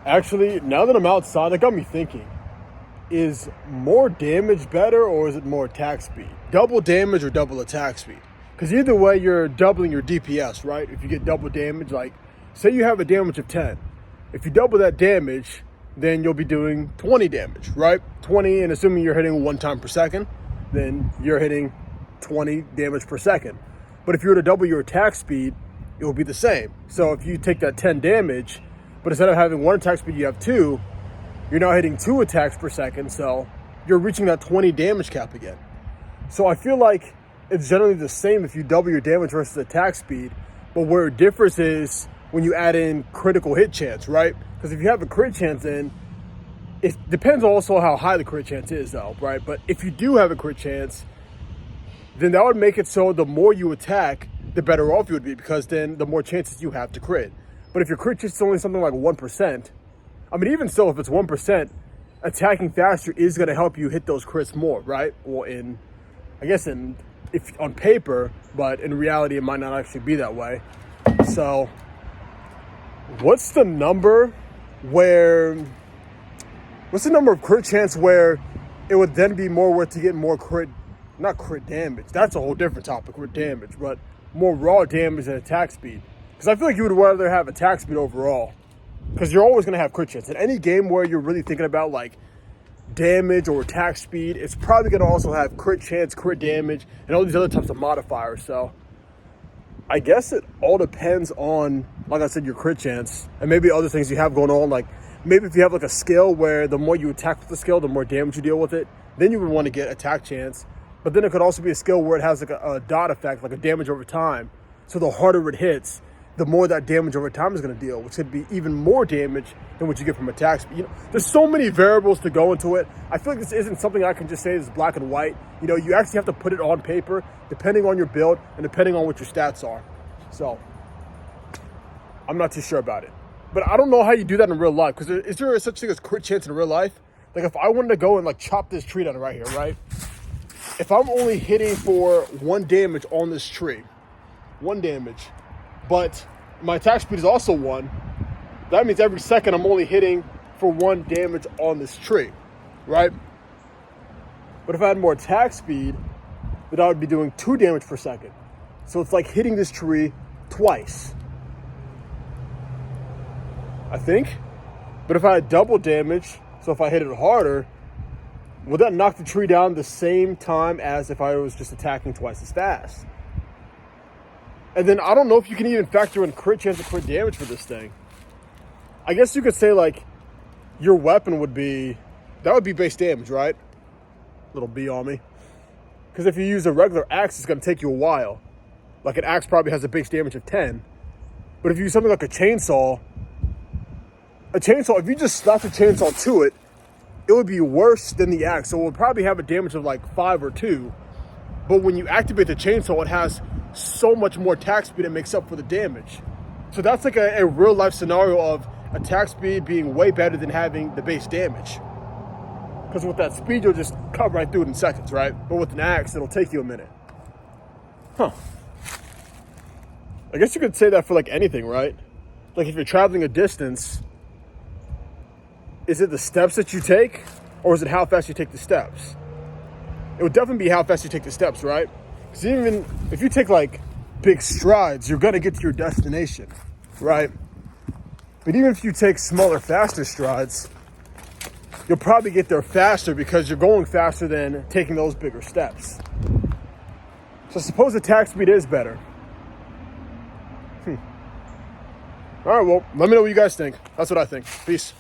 Actually, now that I'm outside, that got me thinking. Is more damage better or is it more attack speed? Double damage or double attack speed? Because either way, you're doubling your DPS, right? If you get double damage, like, say you have a damage of 10. If you double that damage, then you'll be doing 20 damage, right? 20, and assuming you're hitting 1 time per second, then you're hitting 20 damage per second. But if you were to double your attack speed, it will be the same. So if you take that 10 damage, but instead of having 1 attack speed, you have 2, you're now hitting 2 attacks per second, so you're reaching that 20 damage cap again. So I feel like it's generally the same if you double your damage versus attack speed, but where it differs is when you add in critical hit chance, right? Because if you have a crit chance in, it depends also how high the crit chance is though, right? But if you do have a crit chance, then that would make it so the more you attack, the better off you would be, because then the more chances you have to crit. But if your crit chance is only something like 1%, I mean, even still, if it's 1%, attacking faster is going to help you hit those crits more, right? Well, if on paper, but in reality, it might not actually be that way. So, what's the number of crit chance where it would then be more worth to get more not crit damage. That's a whole different topic, crit damage, but more raw damage and attack speed. Because I feel like you would rather have attack speed overall. Because you're always going to have crit chance. In any game where you're really thinking about like damage or attack speed, it's probably going to also have crit chance, crit damage, and all these other types of modifiers. So I guess it all depends on, like I said, your crit chance and maybe other things you have going on. Like maybe if you have like a skill where the more you attack with the skill, the more damage you deal with it, then you would want to get attack chance. But then it could also be a skill where it has like a dot effect, like a damage over time. So the harder it hits, the more that damage over time is going to deal, which could be even more damage than what you get from attack speed. You know, there's so many variables to go into it. I feel like this isn't something I can just say is black and white. You know, you actually have to put it on paper, depending on your build and depending on what your stats are. So, I'm not too sure about it. But I don't know how you do that in real life, because is there such thing as crit chance in real life? Like if I wanted to go and like chop this tree down right here, right? If I'm only hitting for 1 damage on this tree, 1 damage, but my attack speed is also 1, that means every second I'm only hitting for 1 damage on this tree, right? But if I had more attack speed, then I would be doing 2 damage per second. So it's like hitting this tree twice, I think. But if I had double damage, so if I hit it harder, would that knock the tree down the same time as if I was just attacking twice as fast? And then I don't know if you can even factor in crit chance or crit damage for this thing. I guess you could say like your weapon would be base damage, right? Little bee on me. Because if you use a regular axe, it's going to take you a while. Like an axe probably has a base damage of 10. But if you use something like a chainsaw, if you just slap the chainsaw to it, it would be worse than the axe. So it would probably have a damage of like 5 or 2. But when you activate the chainsaw, it has so much more attack speed, it makes up for the damage. So that's like a real life scenario of attack speed being way better than having the base damage. Because with that speed, you'll just cut right through it in seconds, right? But with an axe, it'll take you a minute. Huh. I guess you could say that for like anything, right? Like if you're traveling a distance, is it the steps that you take, or is it how fast you take the steps? It would definitely be how fast you take the steps, right? Because even if you take like big strides, you're gonna get to your destination, right? But even if you take smaller, faster strides, you'll probably get there faster because you're going faster than taking those bigger steps. So suppose attack speed is better. All right, well, let me know what you guys think. That's what I think. Peace.